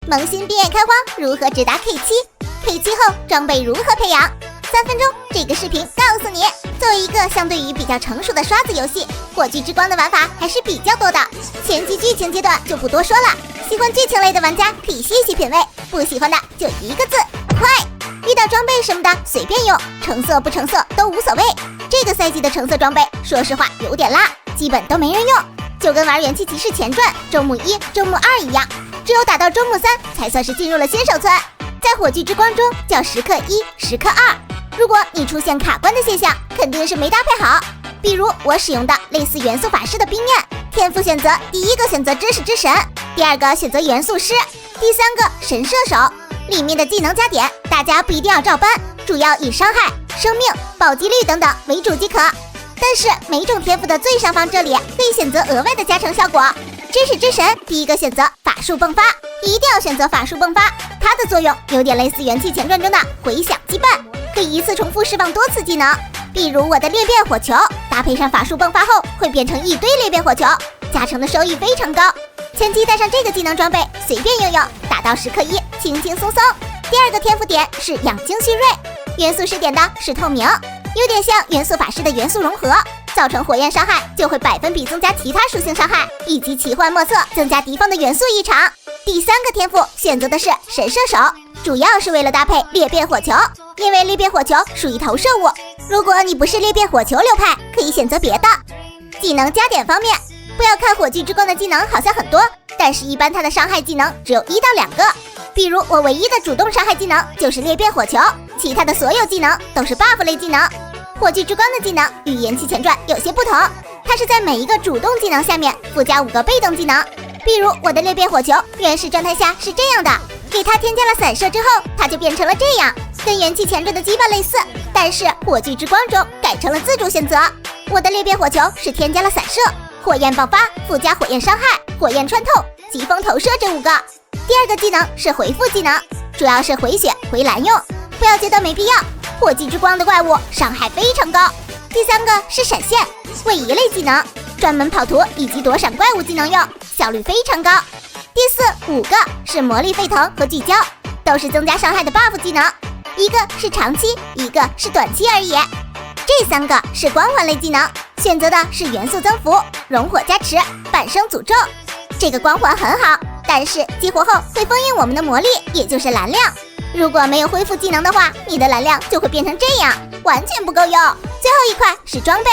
萌新变开荒，如何直达 K7 后装备如何培养？3分钟，这个视频告诉你。作为一个相对于比较成熟的刷子游戏，火炬之光的玩法还是比较多的。前期剧情阶段就不多说了，喜欢剧情类的玩家可以细细品味，不喜欢的就一个字：快。遇到装备什么的随便用，成色不成色都无所谓。这个赛季的成色装备，说实话有点辣，基本都没人用，就跟玩元气骑士前传周目1、周目2一样，只有打到周目3才算是进入了新手村。在火炬之光中叫时刻1、时刻2。如果你出现卡关的现象，肯定是没搭配好。比如我使用的类似元素法师的冰焰，天赋选择第一个选择知识之神，第二个选择元素师，第三个神射手。里面的技能加点，大家不一定要照搬，主要以伤害、生命、暴击率等等为主即可。但是每种天赋的最上方这里可以选择额外的加成效果。知识之神第一个选择法术迸发，一定要选择法术迸发，它的作用有点类似元气前传中的回响羁绊，可以一次重复释放多次技能。比如我的裂变火球，搭配上法术迸发后会变成一堆裂变火球，加成的收益非常高。前期带上这个技能装备随便用用，打到时刻1轻轻松松。第二个天赋点是养精蓄锐，元素师点的是透明，有点像元素法师的元素融合，造成火焰伤害就会100%增加其他属性伤害，以及奇幻莫测增加敌方的元素异常。第三个天赋选择的是神射手，主要是为了搭配裂变火球，因为裂变火球属于投射物，如果你不是裂变火球流派，可以选择别的。技能加点方面，不要看火炬之光的技能好像很多，但是一般它的伤害技能只有1到2个。比如我唯一的主动伤害技能就是裂变火球，其他的所有技能都是 buff 类技能。火炬之光的技能与元气前传有些不同，它是在每一个主动技能下面附加5个被动技能。比如我的裂变火球原始状态下是这样的，给它添加了散射之后，它就变成了这样，跟元气前传的羁绊类似，但是火炬之光中改成了自主选择。我的裂变火球是添加了散射、火焰爆发附加火焰伤害、火焰穿透、疾风投射这5个。第二个技能是回复技能，主要是回血回蓝用，不要觉得没必要，火炬之光的怪物伤害非常高。第三个是闪现，位移类技能，专门跑图以及躲闪怪物技能用，效率非常高。第4、5个是魔力沸腾和聚焦，都是增加伤害的 buff 技能，一个是长期，一个是短期而已。这3个是光环类技能，选择的是元素增幅、熔火加持、半生诅咒。这个光环很好，但是激活后会封印我们的魔力，也就是蓝量。如果没有恢复技能的话，你的蓝量就会变成这样，完全不够用。最后一块是装备，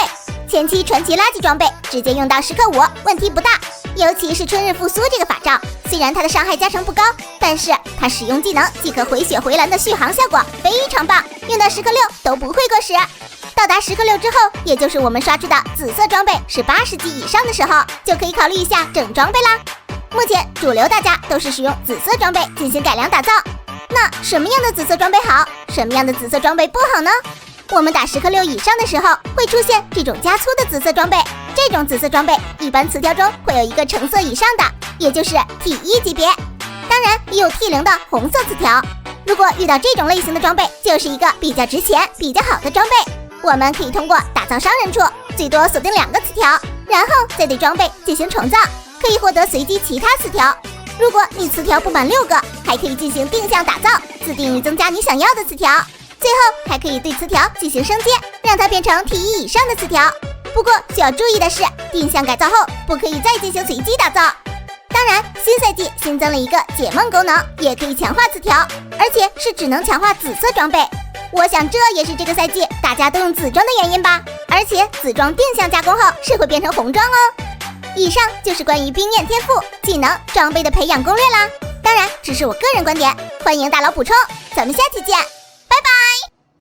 前期传奇垃圾装备直接用到时刻5问题不大，尤其是春日复苏这个法杖，虽然它的伤害加成不高，但是它使用技能即可回血回蓝的续航效果非常棒，用到时刻6都不会过时。到达时刻6之后，也就是我们刷出的紫色装备是80级以上的时候，就可以考虑一下整装备啦。目前主流大家都是使用紫色装备进行改良打造，那什么样的紫色装备好，什么样的紫色装备不好呢？我们打时刻6以上的时候会出现这种加粗的紫色装备，这种紫色装备一般词条中会有一个橙色以上的，也就是 T1 级别，当然也有 T0的红色词条。如果遇到这种类型的装备，就是一个比较值钱比较好的装备。我们可以通过打造商人处最多锁定2个词条，然后再对装备进行重造，可以获得随机其他词条。如果你词条不满6个，还可以进行定向打造，自定义增加你想要的词条。最后还可以对词条进行升阶，让它变成 T1 以上的词条。不过需要注意的是，定向改造后不可以再进行随机打造。当然，新赛季新增了一个解梦功能，也可以强化词条，而且是只能强化紫色装备。我想这也是这个赛季大家都用紫装的原因吧，而且紫装定向加工后是会变成红装哦。以上就是关于冰焰天赋、技能、装备的培养攻略啦，当然只是我个人观点，欢迎大佬补充，咱们下期见。